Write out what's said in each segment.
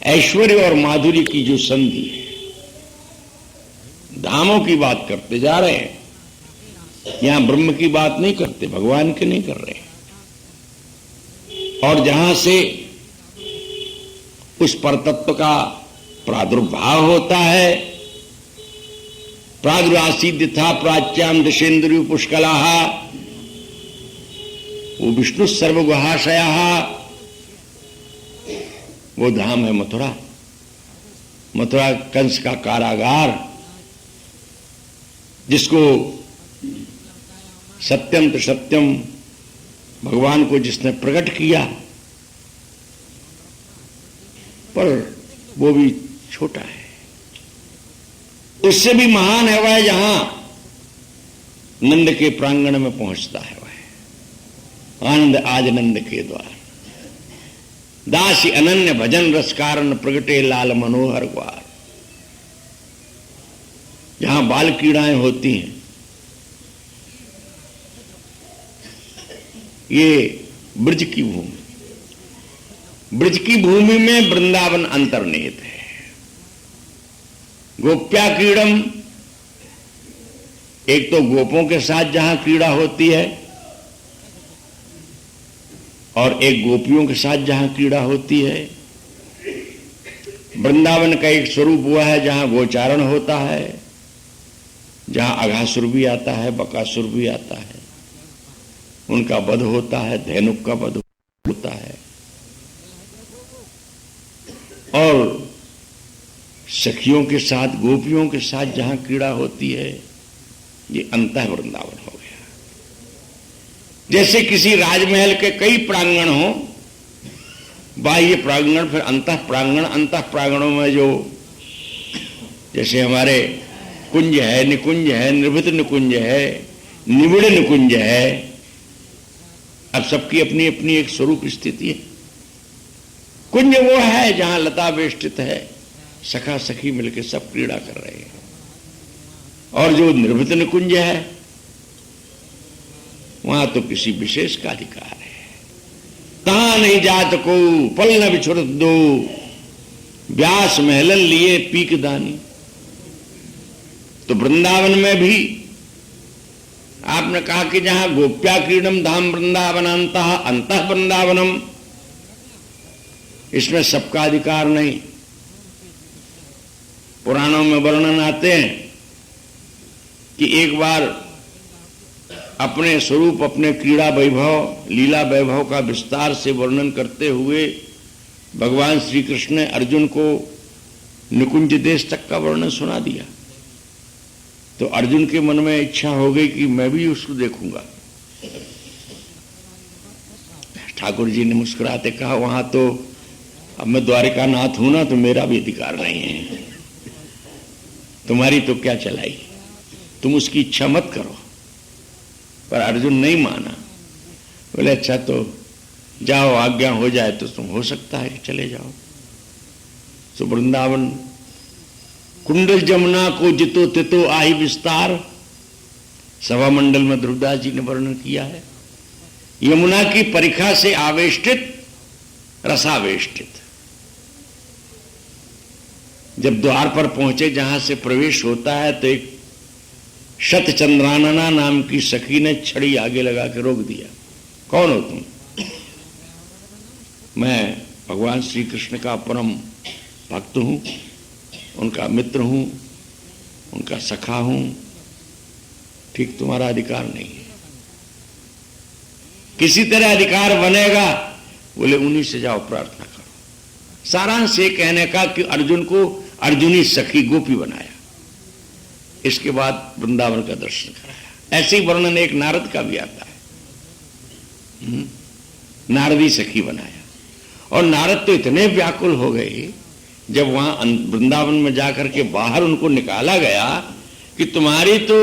ऐश्वर्य और माधुर्य की जो संधि है, धामों की बात करते जा रहे हैं। यहां ब्रह्म की बात नहीं करते, भगवान की नहीं कर रहे। और जहां से उस परतत्व का प्रादुर्भाव होता है, प्रादुरासीद्य था प्राच्याम दशेन्द्रिय पुष्कलाः, वो विष्णु सर्वगुहाशयः, वो धाम है मथुरा। मथुरा कंस का कारागार, जिसको सत्यम तो सत्यम भगवान को जिसने प्रकट किया, पर वो भी छोटा है। उससे भी महान है वह जहां नंद के प्रांगण में पहुंचता है। वह आनंद आज नंद के द्वार, दासी अनन्य भजन रस कारण प्रगटे लाल मनोहर ग्वार। जहां बाल क्रीड़ाएं होती हैं, ये ब्रज की भूमि, ब्रज की भूमि में वृंदावन अंतर्निहित है। गोप्या क्रीड़म, एक तो गोपों के साथ जहां क्रीड़ा होती है, और एक गोपियों के साथ जहां क्रीड़ा होती है। वृंदावन का एक स्वरूप हुआ है जहां गोचारण होता है, जहां अघासुर भी आता है, बकासुर भी आता है, उनका वध होता है, धेनुक का वध होता है। और सखियों के साथ, गोपियों के साथ जहां क्रीड़ा होती है, ये अंतः वृंदावन हो गया। जैसे किसी राजमहल के कई प्रांगण हो, बाह्य प्रांगण, फिर अंतः प्रांगण, अंतः प्रांगणों में जो, जैसे हमारे कुंज है, निकुंज है, निर्भित निकुंज है, निबिड़ निकुंज है। अब सबकी अपनी अपनी एक स्वरूप स्थिति है। कुंज वो है जहां लता वेष्टित है, सखा सखी मिलकर सब क्रीड़ा कर रहे हैं। और जो निर्भित निकुंज है, वहां तो किसी विशेष का अधिकार है। तहां नहीं जात को पल न बिछुड़त दो, व्यास महलन लिए पीक दानी। तो वृंदावन में भी आपने कहा कि जहां गोप्या क्रीडम धाम वृंदावनांतः अंतः वृंदावनम, इसमें सबका अधिकार नहीं। पुराणों में वर्णन आते हैं कि एक बार अपने स्वरूप, अपने क्रीड़ा वैभव, लीला वैभव का विस्तार से वर्णन करते हुए भगवान श्री कृष्ण ने अर्जुन को निकुंज देश तक का वर्णन सुना दिया। तो अर्जुन के मन में इच्छा हो गई कि मैं भी उसको देखूंगा। ठाकुर जी ने मुस्कुराते कहा, वहां तो अब मैं द्वारिका नाथ हूं ना, तो मेरा भी अधिकार नहीं है, तुम्हारी तो क्या चलाई, तुम उसकी इच्छा मत करो। पर अर्जुन नहीं माना, बोले अच्छा तो जाओ, आज्ञा हो जाए तो तुम, हो सकता है कि चले जाओ। तो वृंदावन कुंडल जमुना को जितो तितो आही विस्तार, सभा मंडल में ध्रुवदास जी ने वर्णन किया है। यमुना की परिखा से आवेष्टित, रसावेष्टित। जब द्वार पर पहुंचे, जहां से प्रवेश होता है, तो एक शतचंद्रानना नाम की सखी ने छड़ी आगे लगा के रोक दिया। कौन हो तुम? मैं भगवान श्री कृष्ण का परम भक्त हूं, उनका मित्र हूं, उनका सखा हूं। ठीक, तुम्हारा अधिकार नहीं है। किसी तरह अधिकार बनेगा, बोले उन्हीं से जाओ प्रार्थना करो। सारांश ये कहने का कि अर्जुन को अर्जुनी सखी गोपी बनाया, इसके बाद वृंदावन का दर्शन कराया। ऐसे ही वर्णन एक नारद का भी आता है, नारदी सखी बनाया। और नारद तो इतने व्याकुल हो गए जब वहां वृंदावन में जाकर के बाहर उनको निकाला गया कि तुम्हारी तो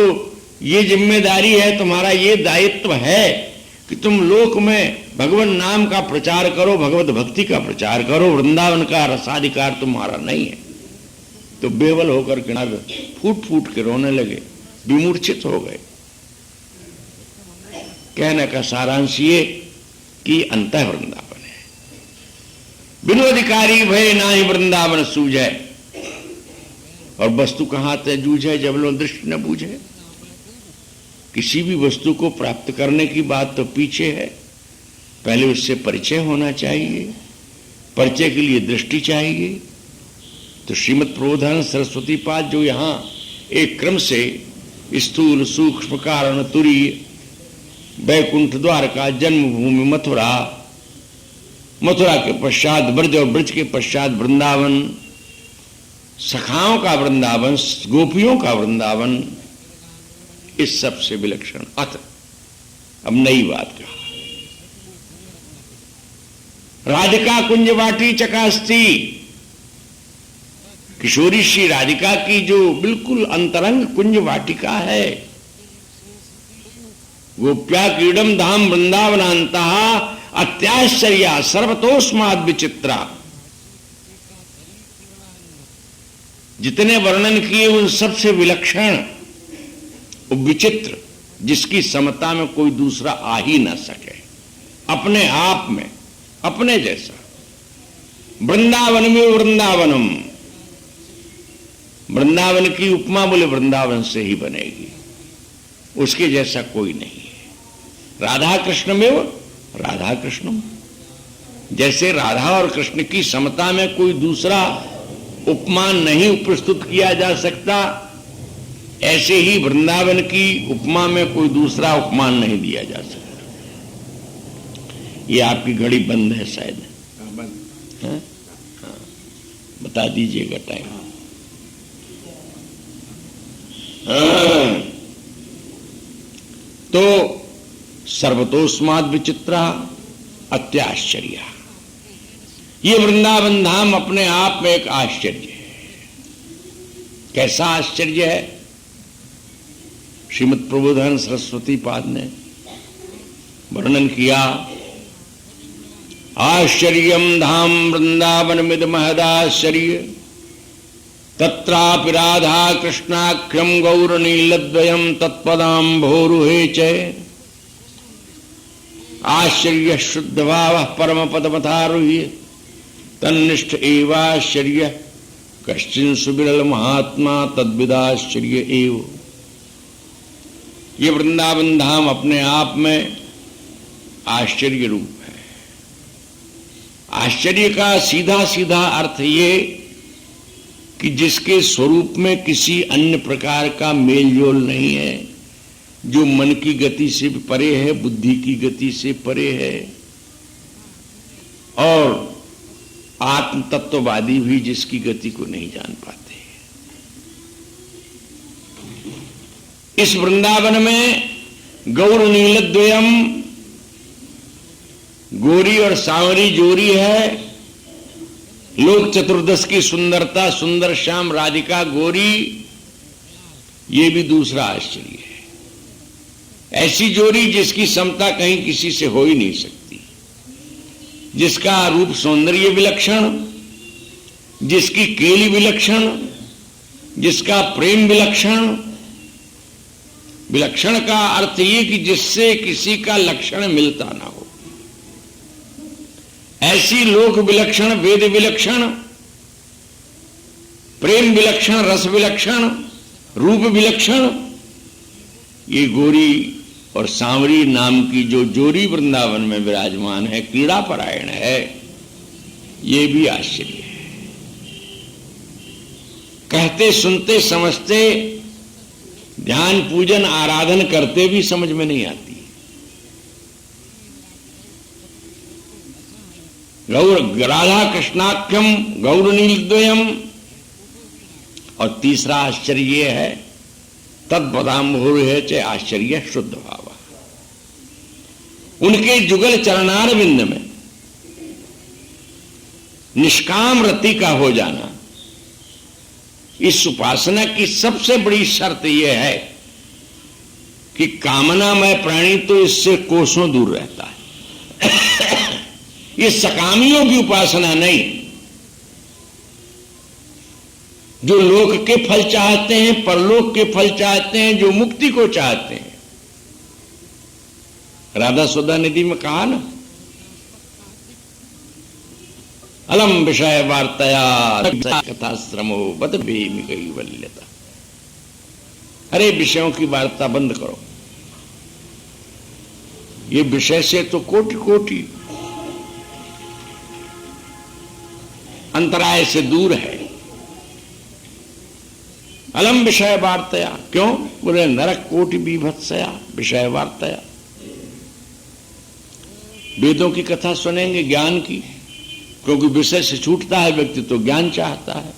ये जिम्मेदारी है, तुम्हारा ये दायित्व है कि तुम लोक में भगवान नाम का प्रचार करो, भगवत भक्ति का प्रचार करो, वृंदावन का रसाधिकार तुम्हारा नहीं है। तो बेवल होकर के नारद फूट फूट के रोने लगे, विमूर्छित हो गए। कहने का सारांश ये कि अंतः वृंदावन है। विनोदकारी भय ना ही वृंदावन सूझे। और वस्तु कहां ते जूझे जब लो दृष्टि न बूझे। किसी भी वस्तु को प्राप्त करने की बात तो पीछे है, पहले उससे परिचय होना चाहिए, परिचय के लिए दृष्टि चाहिए। तो श्रीमद प्रबोधानंद सरस्वती पाद जो यहां एक क्रम से स्थूल सूक्ष्म कारण तुरीय वैकुंठ द्वारका जन्मभूमि मथुरा, मथुरा के पश्चात ब्रज और ब्रज के पश्चात वृंदावन, सखाओं का वृंदावन, गोपियों का वृंदावन, इस सब से विलक्षण। अत अब नई बात कहा, राधिका कुंज वाटी चकास्ती। किशोरी श्री राधिका की जो बिल्कुल अंतरंग कुंज वाटिका है, गोप्या क्रीडम धाम वृंदावनांता अत्याश्चर्या सर्वतोस्माद विचित्रा। जितने वर्णन किए उन सबसे विलक्षण, विचित्र, जिसकी समता में कोई दूसरा आ ही ना सके, अपने आप में अपने जैसा। वृंदावन में वृंदावनम, वृंदावन की उपमा बोले वृंदावन से ही बनेगी, उसके जैसा कोई नहीं है। राधा कृष्ण में वो राधा कृष्णम, जैसे राधा और कृष्ण की समता में कोई दूसरा उपमान नहीं प्रस्तुत किया जा सकता, ऐसे ही वृंदावन की उपमा में कोई दूसरा उपमान नहीं दिया जा सकता। ये आपकी घड़ी बंद है शायद, हाँ? हाँ, बता दीजिएगा टाइम। हाँ। तो सर्वतोस्माद विचित्रा अत्याश्चर्य, ये वृंदावन धाम अपने आप में एक आश्चर्य है। कैसा आश्चर्य है? श्रीमद प्रबोधानंद सरस्वती पाद ने वर्णन किया, आश्चर्यम धाम वृंदावन मिद महदाश्चर्य तत्रापि राधा कृष्णाख्यम गौर नीलद्वयम तत्पदाम भोरुहे च। आश्चर्य शुद्ध भाव परम पदमथारुह्य तन्निष्ठ एवाश्चर्य कश्चिन सुविरल महात्मा तद्विदाश्चर्य एव। ये वृंदावन धाम अपने आप में आश्चर्य रूप है। आश्चर्य का सीधा सीधा अर्थ ये कि जिसके स्वरूप में किसी अन्य प्रकार का मेलजोल नहीं है, जो मन की गति से परे है, बुद्धि की गति से परे है, और आत्म तत्ववादी भी जिसकी गति को नहीं जान पाते। इस वृंदावन में गौर नीलद्वयम, गोरी और सांवरी जोड़ी है। लोक चतुर्दश की सुंदरता, सुंदर श्याम राधिका गोरी, ये भी दूसरा आश्चर्य है। ऐसी जोड़ी जिसकी समता कहीं किसी से हो ही नहीं सकती, जिसका रूप सौंदर्य विलक्षण, जिसकी केली विलक्षण, जिसका प्रेम विलक्षण। विलक्षण का अर्थ ये कि जिससे किसी का लक्षण मिलता ना हो। ऐसी लोक विलक्षण, वेद विलक्षण, प्रेम विलक्षण, रस विलक्षण, रूप विलक्षण, ये गोरी और सांवरी नाम की जो जोड़ी वृंदावन में विराजमान है, क्रीड़ा परायण है, ये भी आश्चर्य है। कहते सुनते समझते, ध्यान पूजन आराधन करते भी समझ में नहीं आती। गौर राधा कृष्णाख्यम गौर नीलद्वयम। और तीसरा आश्चर्य यह है, तत्पदाम्भोर है चे आश्चर्य शुद्ध भाव। उनके जुगल चरणारविंद में निष्काम रति का हो जाना, इस उपासना की सबसे बड़ी शर्त यह है कि कामनामय प्राणी तो इससे कोसों दूर रहता है। ये सकामियों की उपासना नहीं, जो लोक के फल चाहते हैं, परलोक के फल चाहते हैं, जो मुक्ति को चाहते हैं। राधा सुधा निधि में कहा ना, अलम विषय वार्तया कथा श्रमो बद बेमी कैवल्यता। अरे विषयों की वार्ता बंद करो, ये विषय से तो कोटि कोटि अंतराय से दूर है। अलम विषय वार्तया, क्यों? बोले नरक कोटि बीभत्सया विषय वार्तया। वेदों की कथा सुनेंगे ज्ञान की, क्योंकि विषय से छूटता है व्यक्ति तो ज्ञान चाहता है।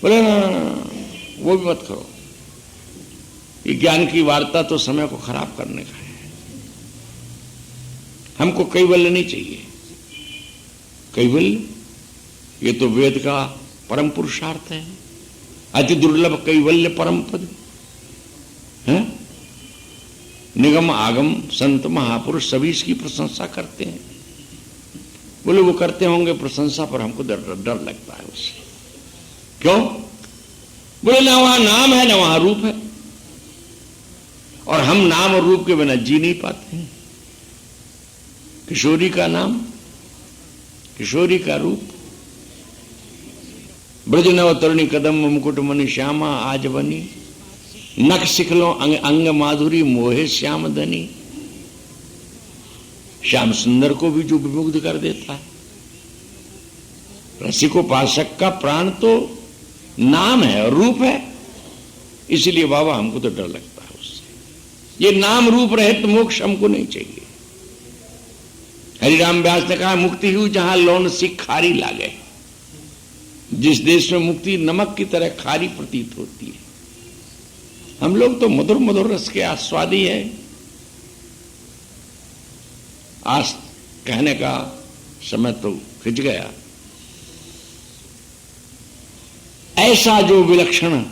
बोले ना, वो भी मत करो, ये ज्ञान की वार्ता तो समय को खराब करने का है। हमको कैवल्य नहीं चाहिए। कैवल्य ये तो वेद का परम पुरुषार्थ है। अति दुर्लभ कैवल्य परम पद है। निगम आगम संत महापुरुष सभी इसकी प्रशंसा करते हैं। बोले वो करते होंगे प्रशंसा, पर हमको डर लगता है उससे। क्यों? बोले ना वहां नाम है ना वहां रूप है, और हम नाम और रूप के बिना जी नहीं पाते हैं। किशोरी का नाम, किशोरी का रूप, ब्रज नवतरुणी कदम मुकुट मणि श्यामा आज बनी, नख सिखलो अंग माधुरी मोहे श्याम धनी। श्याम सुंदर को भी जो विमुग्ध कर देता है। रसिकोपासक का प्राण तो नाम है और रूप है, इसलिए बाबा हमको तो डर लगता है उससे। ये नाम रूप रहित मोक्ष हमको नहीं चाहिए। हरिराम व्यास ने कहा मुक्ति हुई जहां लौन सी खारी लागे। जिस देश में मुक्ति नमक की तरह खारी प्रतीत होती है। हम लोग तो मधुर मधुर रस के आस्वादी हैं। आज कहने का समय तो खिंच गया। ऐसा जो विलक्षण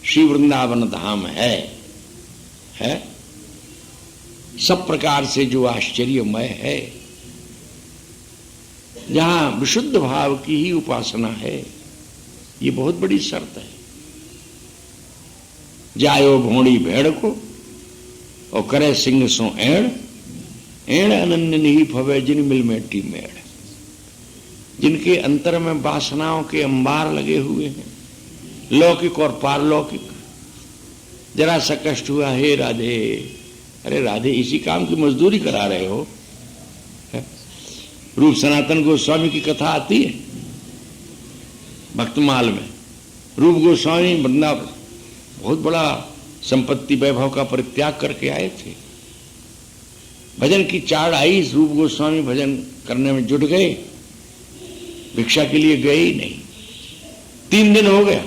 श्री वृंदावन धाम है सब प्रकार से जो आश्चर्यमय है, जहां विशुद्ध भाव की ही उपासना है, ये बहुत बड़ी शर्त है। जायो भोड़ी भेड़ को और करे सिंह सो एड़, एड़ अनन्य नहीं भवे जिन मिल मेटी मेड़। जिनके अंतर में वासनाओं के अंबार लगे हुए हैं, लौकिक और पारलौकिक। जरा सा कष्ट हुआ, हे राधे, अरे राधे इसी काम की मजदूरी करा रहे हो। रूप सनातन गोस्वामी की कथा आती है भक्तमाल में। रूप गोस्वामी वृंदावन बहुत बड़ा संपत्ति वैभव का परित्याग करके आए थे। भजन की चाड़ आई, रूप गोस्वामी भजन करने में जुट गए, भिक्षा के लिए गए ही नहीं। 3 दिन हो गया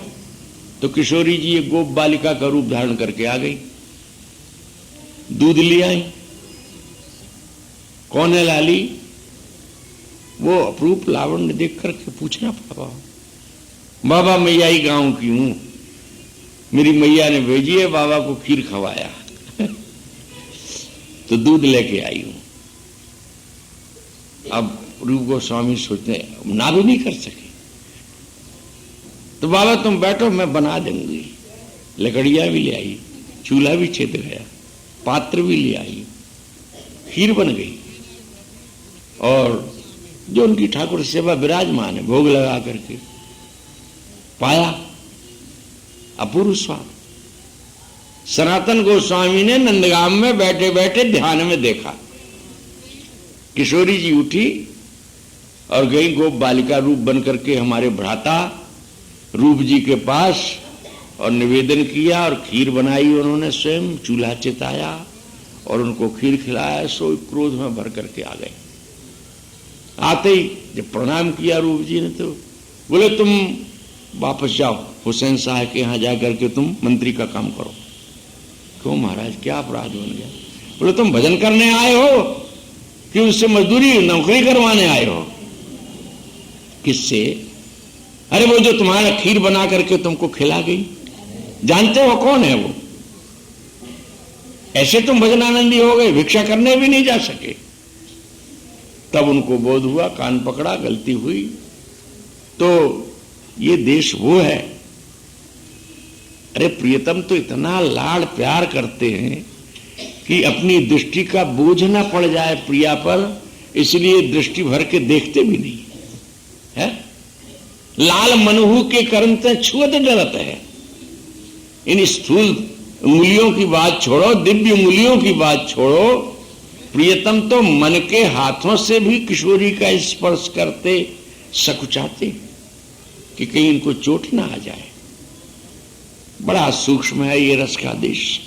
तो किशोरी जी एक गोप बालिका का रूप धारण करके आ गई। दूध ले आई। कौन है लाली? वो अपरूप लावण्य देख करके पूछना पड़ा, बाबा मैया ही गांव की हूं, मेरी मैया ने भेजी है, बाबा को खीर खवाया तो दूध लेके आई हूं। अब रूप गोस्वामी सोचते ना भी नहीं कर सके, तो बाबा तुम बैठो मैं बना दूंगी। लकड़ियां भी ले आई, चूल्हा भी छेद गया, पात्र भी ले आई, खीर बन गई। और जो उनकी ठाकुर सेवा विराजमान है, भोग लगा करके पाया अपूर्व स्वाद। सनातन गोस्वामी ने नंदगाम में बैठे बैठे ध्यान में देखा। किशोरी जी उठी और गई गोप बालिका रूप बन करके हमारे भ्राता रूप जी के पास, और निवेदन किया और खीर बनाई उन्होंने स्वयं, चूल्हा चिताया और उनको खीर खिलाया। सो क्रोध में भर करके आ गए। आते ही जब प्रणाम किया रूप जी ने तो बोले तुम वापस जाओ, हुसैन साहब के यहां जाकर के तुम मंत्री का काम करो। क्यों महाराज, क्या अपराध बन गया? बोले तुम भजन करने आए हो कि उससे मजदूरी नौकरी करवाने आए हो? किससे? अरे वो जो तुम्हारा खीर बना करके तुमको खिला गई, जानते हो कौन है वो? ऐसे तुम भजनानंदी हो गए, भिक्षा करने भी नहीं जा सके। तब उनको बोध हुआ, कान पकड़ा, गलती हुई। तो ये देश वो है। अरे प्रियतम तो इतना लाड़ प्यार करते हैं कि अपनी दृष्टि का बोझ ना पड़ जाए प्रिया पर, इसलिए दृष्टि भर के देखते भी नहीं। है? लाल मनहु के करते छुअत डरत है। इन स्थूल मूल्यों की बात छोड़ो, दिव्य मूल्यों की बात छोड़ो, प्रियतम तो मन के हाथों से भी किशोरी का स्पर्श करते सकुचाते कि कहीं इनको चोट ना आ जाए। बड़ा सूक्ष्म है ये रस का देश।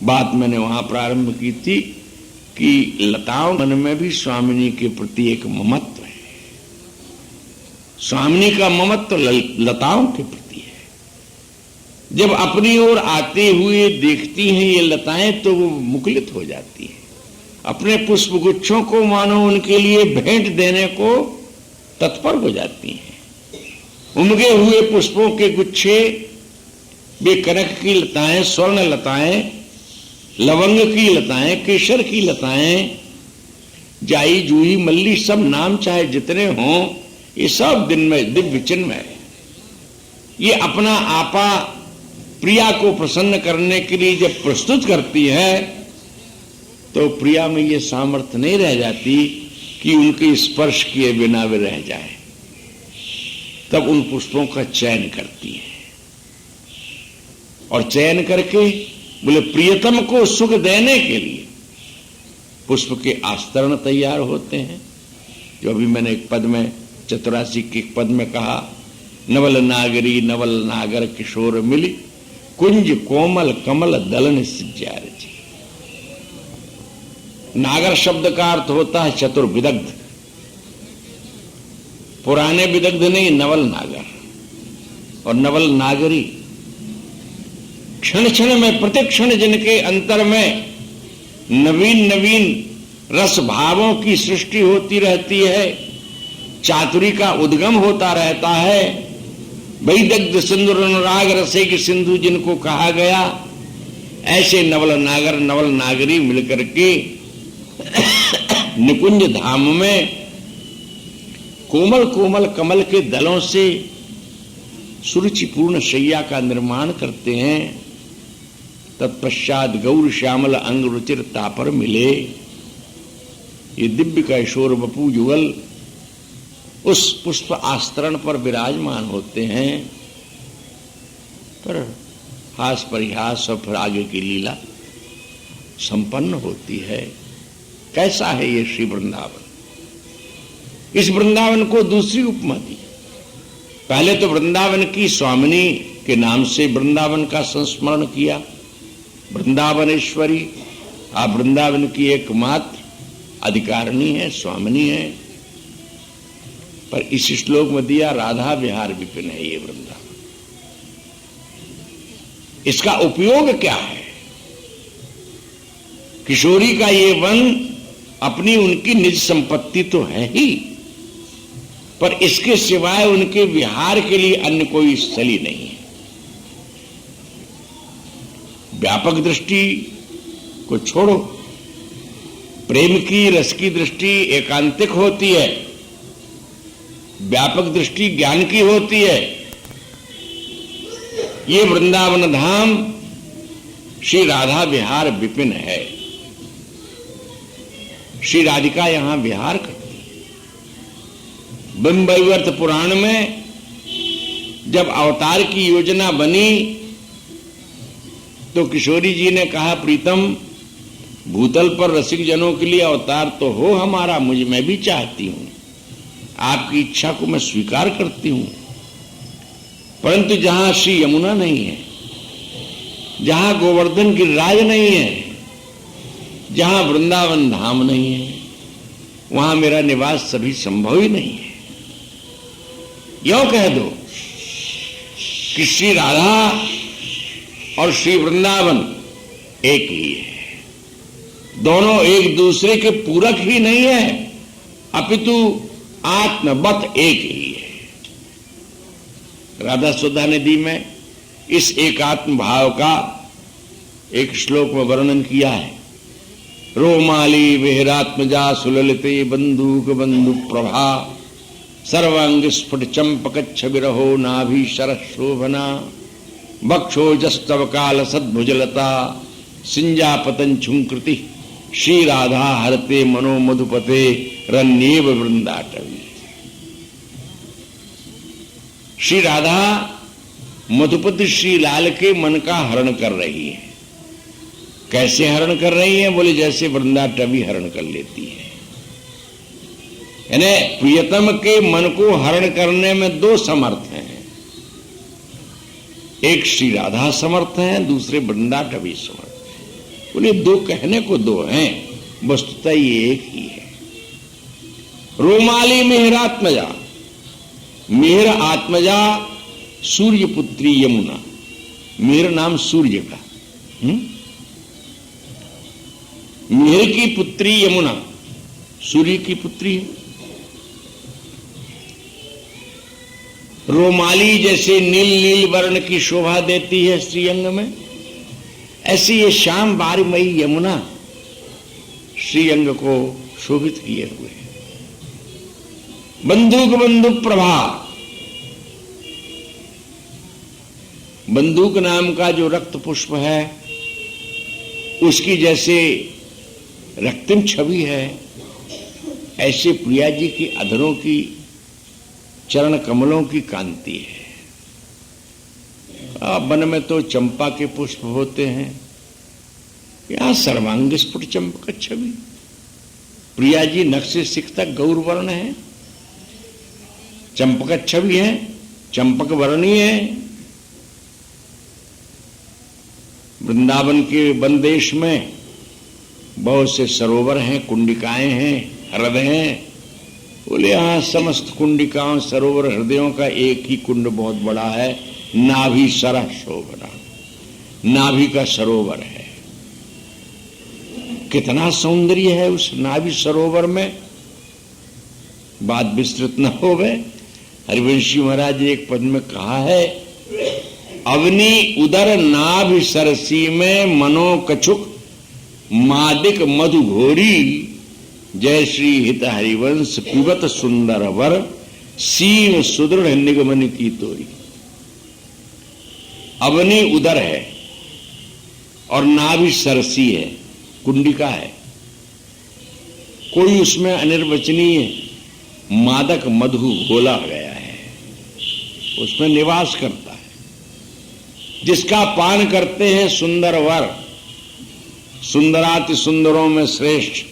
बात मैंने वहां प्रारंभ की थी कि लताओं मन में भी स्वामिनी के प्रति एक ममत्व है। स्वामिनी का ममत्व लताओं के प्रति है। जब अपनी ओर आते हुए देखती हैं ये लताएं तो वो मुकुलित हो जाती हैं। अपने पुष्प गुच्छों को मानो उनके लिए भेंट देने को तत्पर हो जाती हैं। उमगे हुए पुष्पों के गुच्छे, वे कनक की लताएं, स्वर्ण लताएं, लवंग की लताएं, केसर की लताएं, जाई, जूही, मल्ली, सब नाम चाहे जितने हों, ये सब दिन में दिव्य चिन्ह है। ये अपना आपा प्रिया को प्रसन्न करने के लिए जब प्रस्तुत करती है तो प्रिया में ये सामर्थ्य नहीं रह जाती कि उनके स्पर्श किए बिना वे रह जाए। तब उन पुष्पों का चयन करती है और चयन करके बोले प्रियतम को सुख देने के लिए पुष्प के आस्तरण तैयार होते हैं। जो अभी मैंने एक पद में, चतुरासी के एक पद में कहा, नवल नागरी नवल नागर किशोर मिली, कुंज कोमल कमल दलन सिज्जार जी। नागर शब्द का अर्थ होता है चतुर्विदग्ध। पुराने विदग्ध नहीं, नवल नागर और नवल नागरी। क्षण क्षण में, प्रति क्षण जिनके अंतर में नवीन नवीन रस भावों की सृष्टि होती रहती है, चातुरी का उद्गम होता रहता है। वैदग्ध सिंधु अनुराग रसे की सिंधु जिनको कहा गया, ऐसे नवल नागर नवल नागरी मिलकर के निकुंज धाम में कोमल कोमल कमल के दलों से सुरुचिपूर्ण शैया का निर्माण करते हैं। तत्पश्चात गौर श्यामल अंग रुचिर तापर मिले, ये दिव्य कैशोर बपू युगल उस पुष्प आस्तरण पर विराजमान होते हैं। पर हास परिहास और फिर आगे की लीला संपन्न होती है। कैसा है ये श्री वृंदावन? इस वृंदावन को दूसरी उपमा दी। पहले तो वृंदावन की स्वामिनी के नाम से वृंदावन का संस्मरण किया, वृंदावनेश्वरी। आप वृंदावन की एकमात्र अधिकारिणी है, स्वामिनी है। पर इस श्लोक में दिया राधा विहार विपिन है ये वृंदावन। इसका उपयोग क्या है? किशोरी का ये वन अपनी उनकी निज संपत्ति तो है ही, पर इसके सिवाय उनके विहार के लिए अन्य कोई स्थली नहीं है। व्यापक दृष्टि को छोड़ो, प्रेम की रस की दृष्टि एकांतिक होती है, व्यापक दृष्टि ज्ञान की होती है। ये वृंदावन धाम श्री राधा विहार विपिन है। श्री राधिका यहां विहार करती है। बिंबैवर्त पुराण में जब अवतार की योजना बनी तो किशोरी जी ने कहा, प्रीतम भूतल पर रसिक जनों के लिए अवतार तो हो हमारा, मैं भी चाहती हूं, आपकी इच्छा को मैं स्वीकार करती हूं, परंतु जहां श्री यमुना नहीं है, जहां गोवर्धन गिरिराज नहीं है, जहां वृंदावन धाम नहीं है, वहां मेरा निवास सभी संभव ही नहीं है। यो कह दो कि श्री राधा और श्री वृंदावन एक ही है। दोनों एक दूसरे के पूरक ही नहीं है, अपितु आत्मवत एक ही है। राधा सुधा नदी में इस एकात्म भाव का एक श्लोक में वर्णन किया है। रोमाली विहरात्मजा सुललिते बंदूक बंदु प्रभा, सर्वांग स्फुट चंपकच्छ विरहो नाभि शरः शोभना, बक्षो जस्तव काल सद्भुजलता, सिंजा पतंछुंकृति, श्री राधा हरते मनो मधुपते रन्येव वृंदाटवी। श्री राधा मधुपति श्री लाल के मन का हरण कर रही है। कैसे हरण कर रही है? बोले जैसे वृंदाटवी हरण कर लेती है। यानी प्रियतम के मन को हरण करने में दो समर्थ हैं, एक श्री राधा समर्थ हैं, दूसरे वृंदाटवी समर्थ हैं। बोले दो कहने को दो हैं, वस्तुतः ये एक ही है। रोमाली मिहिरात्मजा, मिहिर आत्मजा सूर्य पुत्री यमुना। मिहिर नाम सूर्य का, मिहिर की पुत्री यमुना सूर्य की पुत्री है। रोमाली जैसे नील नील वर्ण की शोभा देती है श्रीअंग में, ऐसी ये श्याम बारमयी यमुना श्रीअंग को शोभित किए हुए है। बंदूक बंदूक प्रभा, बंदूक नाम का जो रक्त पुष्प है उसकी जैसे रक्तिम छवि है, ऐसे प्रिया जी की अधरों की चरण कमलों की कांति है। वन में तो चंपा के पुष्प होते हैं, यहां सर्वांग स्फुट चंपक छवि। प्रिया जी नख से सिख तक गौर वर्ण है, चंपक छवि है, चंपक वर्णी है। वृंदावन के वन देश में बहुत से सरोवर हैं, कुंडिकाएं हैं, हृदय हैं। बोले यहां समस्त कुंडिकाओं सरोवर हृदयों का एक ही कुंड बहुत बड़ा है, नाभि सरह शोभना, नाभि का सरोवर है। कितना सौंदर्य है उस नाभि सरोवर में, बात विस्तृत न हो गए। हरिवंशी महाराज ने एक पद में कहा है, अवनी उदर नाभि सरसी में मनो कछुक मादिक मधु घोरी, जय श्री हित हरिवंश पिबत सुंदर वर, सीम सुदृढ़ निगमन की तोरी। अवनी उदर है और नाभि सरसी है, कुंडिका है, कोई उसमें अनिर्वचनीय मादक मधु घोला गया है, उसमें निवास करता है, जिसका पान करते हैं सुंदर वर, सुंदराति सुंदरों में श्रेष्ठ।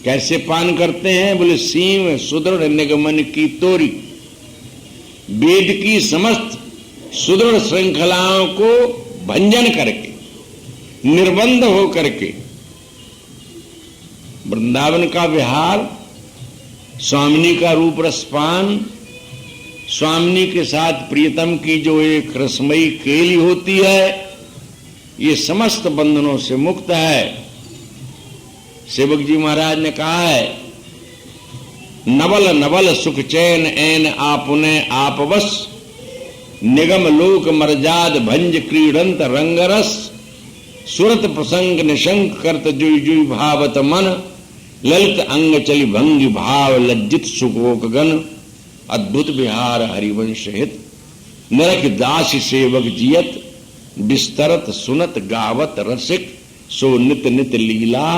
कैसे पान करते हैं? बोले सीम सुदृढ़ निगमन की तोरी, वेद की समस्त सुदृढ़ श्रृंखलाओं को भंजन करके, निर्बंध हो करके वृंदावन का विहार, स्वामिनी का रूप रसपान, स्वामिनी के साथ प्रियतम की जो एक रसमयी केली होती है, ये समस्त बंधनों से मुक्त है। सेवक जी महाराज ने कहा है, नवल नवल सुख चैन ऐन आपुने आपवश, निगम लोक मर्जाद भंज क्रीडंत रंगरस, सुरत प्रसंग निशंक करत जुई जुई भावत मन, ललित अंग चली भंगी भाव लज्जित सुखोक गन, अद्भुत विहार हरिवंश हित, नरक दास सेवक जियत, विस्तरत सुनत गावत रसिक, सो नित नित लीला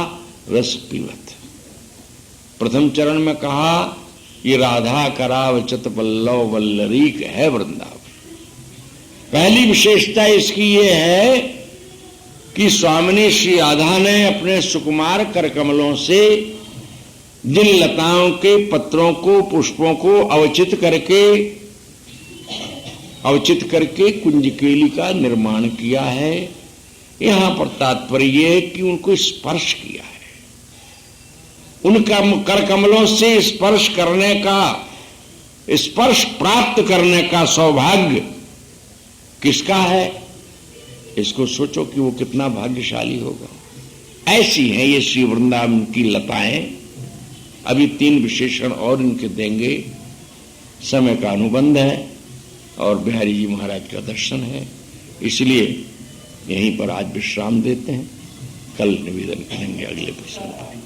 रस पीवत। प्रथम चरण में कहा ये राधा कराव चत पल्लव वल्लरीक है वृंदावन। पहली विशेषता इसकी ये है कि स्वामिनी श्री राधा ने अपने सुकुमार कर कमलों से जिन लताओं के पत्रों को, पुष्पों को अवचित करके कुंजकेली का निर्माण किया है। यहां पर तात्पर्य है कि उनको स्पर्श किया है, उनका कर कमलों से स्पर्श करने का, स्पर्श प्राप्त करने का सौभाग्य किसका है? इसको सोचो कि वो कितना भाग्यशाली होगा। ऐसी हैं ये श्री वृंदावन की लताएं। अभी 3 विशेषण और इनके देंगे, समय का अनुबंध है और बिहारी जी महाराज का दर्शन है, इसलिए यहीं पर आज विश्राम देते हैं। कल निवेदन करेंगे अगले प्रसंग पर।